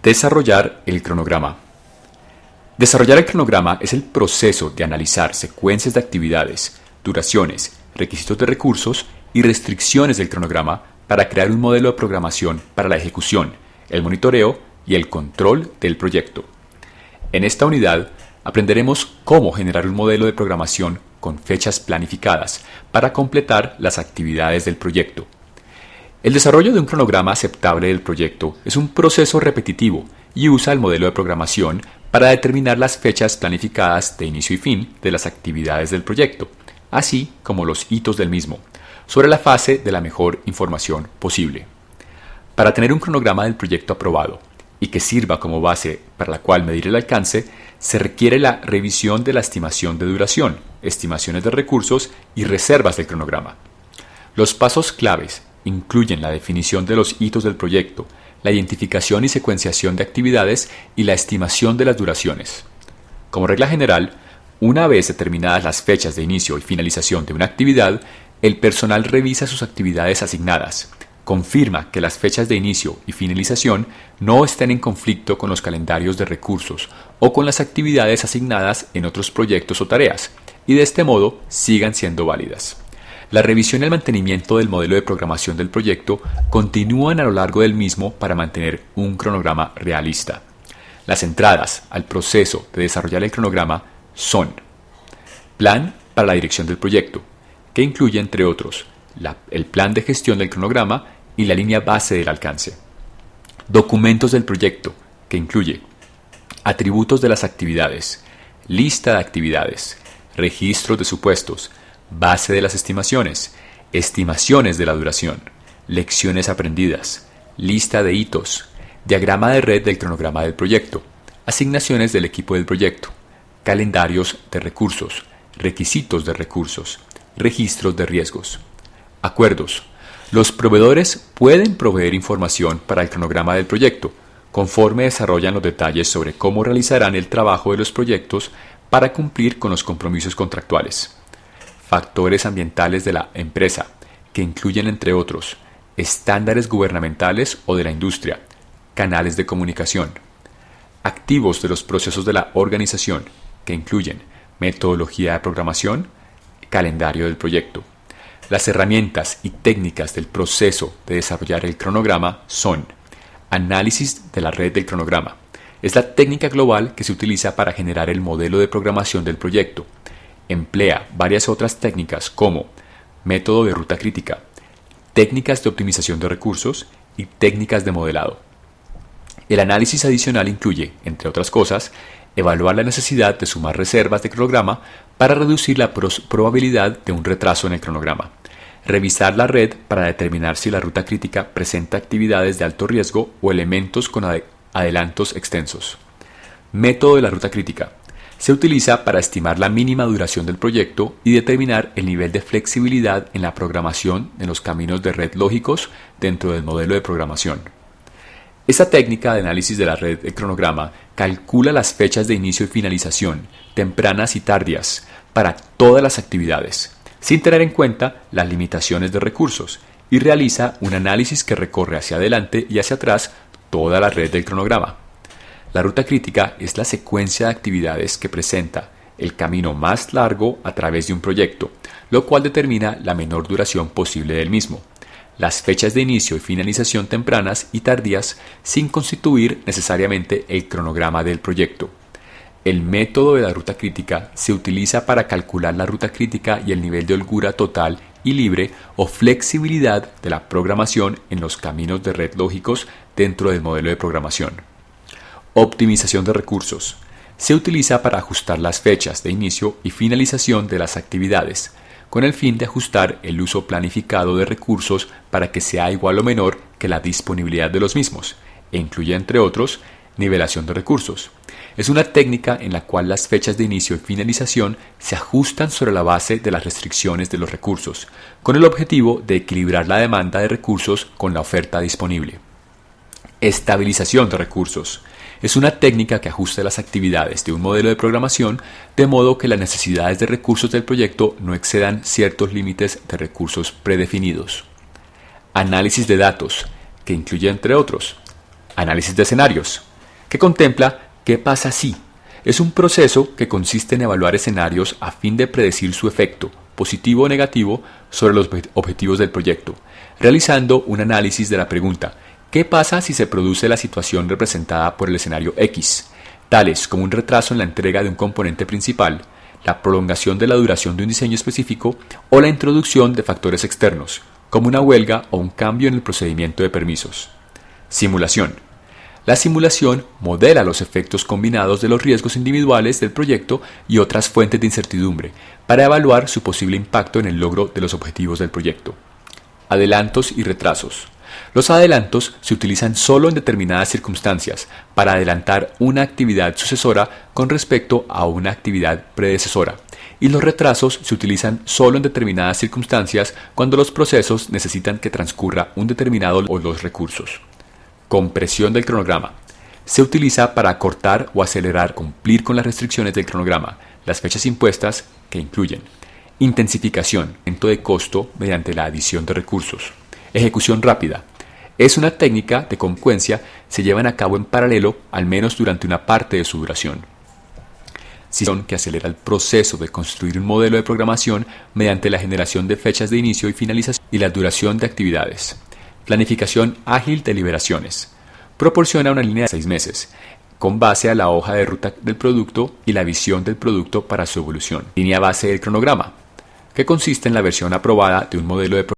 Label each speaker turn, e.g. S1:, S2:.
S1: Desarrollar el cronograma. Desarrollar el cronograma es el proceso de analizar secuencias de actividades, duraciones, requisitos de recursos y restricciones del cronograma para crear un modelo de programación para la ejecución, el monitoreo y el control del proyecto. En esta unidad aprenderemos cómo generar un modelo de programación con fechas planificadas para completar las actividades del proyecto. El desarrollo de un cronograma aceptable del proyecto es un proceso repetitivo y usa el modelo de programación para determinar las fechas planificadas de inicio y fin de las actividades del proyecto, así como los hitos del mismo, sobre la fase de la mejor información posible. Para tener un cronograma del proyecto aprobado y que sirva como base para la cual medir el alcance, se requiere la revisión de la estimación de duración, estimaciones de recursos y reservas del cronograma. Los pasos claves incluyen la definición de los hitos del proyecto, la identificación y secuenciación de actividades y la estimación de las duraciones. Como regla general, una vez determinadas las fechas de inicio y finalización de una actividad, el personal revisa sus actividades asignadas, confirma que las fechas de inicio y finalización no estén en conflicto con los calendarios de recursos o con las actividades asignadas en otros proyectos o tareas, y de este modo sigan siendo válidas. La revisión y el mantenimiento del modelo de programación del proyecto continúan a lo largo del mismo para mantener un cronograma realista. Las entradas al proceso de desarrollar el cronograma son: plan para la dirección del proyecto, que incluye, entre otros, el plan de gestión del cronograma y la línea base del alcance. Documentos del proyecto, que incluye atributos de las actividades, lista de actividades, registros de supuestos, base de las estimaciones, estimaciones de la duración, lecciones aprendidas, lista de hitos, diagrama de red del cronograma del proyecto, asignaciones del equipo del proyecto, calendarios de recursos, requisitos de recursos, registros de riesgos. Acuerdos. Los proveedores pueden proveer información para el cronograma del proyecto, conforme desarrollan los detalles sobre cómo realizarán el trabajo de los proyectos para cumplir con los compromisos contractuales. Factores ambientales de la empresa, que incluyen, entre otros, estándares gubernamentales o de la industria, canales de comunicación. Activos de los procesos de la organización, que incluyen metodología de programación, calendario del proyecto. Las herramientas y técnicas del proceso de desarrollar el cronograma son: análisis de la red del cronograma. Es la técnica global que se utiliza para generar el modelo de programación del proyecto. Emplea varias otras técnicas como método de ruta crítica, técnicas de optimización de recursos y técnicas de modelado. El análisis adicional incluye, entre otras cosas, evaluar la necesidad de sumar reservas de cronograma para reducir la probabilidad de un retraso en el cronograma. Revisar la red para determinar si la ruta crítica presenta actividades de alto riesgo o elementos con adelantos extensos. Método de la ruta crítica. Se utiliza para estimar la mínima duración del proyecto y determinar el nivel de flexibilidad en la programación de los caminos de red lógicos dentro del modelo de programación. Esta técnica de análisis de la red del cronograma calcula las fechas de inicio y finalización, tempranas y tardías, para todas las actividades, sin tener en cuenta las limitaciones de recursos, y realiza un análisis que recorre hacia adelante y hacia atrás toda la red del cronograma. La ruta crítica es la secuencia de actividades que presenta el camino más largo a través de un proyecto, lo cual determina la menor duración posible del mismo. Las fechas de inicio y finalización tempranas y tardías sin constituir necesariamente el cronograma del proyecto. El método de la ruta crítica se utiliza para calcular la ruta crítica y el nivel de holgura total y libre o flexibilidad de la programación en los caminos de red lógicos dentro del modelo de programación. Optimización de recursos. Se utiliza para ajustar las fechas de inicio y finalización de las actividades, con el fin de ajustar el uso planificado de recursos para que sea igual o menor que la disponibilidad de los mismos, e incluye, entre otros, nivelación de recursos. Es una técnica en la cual las fechas de inicio y finalización se ajustan sobre la base de las restricciones de los recursos, con el objetivo de equilibrar la demanda de recursos con la oferta disponible. Estabilización de recursos. Es una técnica que ajusta las actividades de un modelo de programación de modo que las necesidades de recursos del proyecto no excedan ciertos límites de recursos predefinidos. Análisis de datos, que incluye, entre otros, análisis de escenarios, que contempla ¿qué pasa si? Es un proceso que consiste en evaluar escenarios a fin de predecir su efecto, positivo o negativo, sobre los objetivos del proyecto, realizando un análisis de la pregunta ¿qué pasa si se produce la situación representada por el escenario X? Tales como un retraso en la entrega de un componente principal, la prolongación de la duración de un diseño específico o la introducción de factores externos, como una huelga o un cambio en el procedimiento de permisos. Simulación. La simulación modela los efectos combinados de los riesgos individuales del proyecto y otras fuentes de incertidumbre para evaluar su posible impacto en el logro de los objetivos del proyecto. Adelantos y retrasos. Los adelantos se utilizan solo en determinadas circunstancias para adelantar una actividad sucesora con respecto a una actividad predecesora, y los retrasos se utilizan solo en determinadas circunstancias cuando los procesos necesitan que transcurra un determinado o los recursos. Compresión del cronograma. Se utiliza para acortar o acelerar cumplir con las restricciones del cronograma, las fechas impuestas que incluyen intensificación, aumento de costo mediante la adición de recursos. Ejecución rápida. Es una técnica de consecuencia se llevan a cabo en paralelo al menos durante una parte de su duración. Que acelera el proceso de construir un modelo de programación mediante la generación de fechas de inicio y finalización y la duración de actividades. Planificación ágil de liberaciones. Proporciona una línea de 6 meses, con base a la hoja de ruta del producto y la visión del producto para su evolución. Línea base del cronograma, que consiste en la versión aprobada de un modelo de programación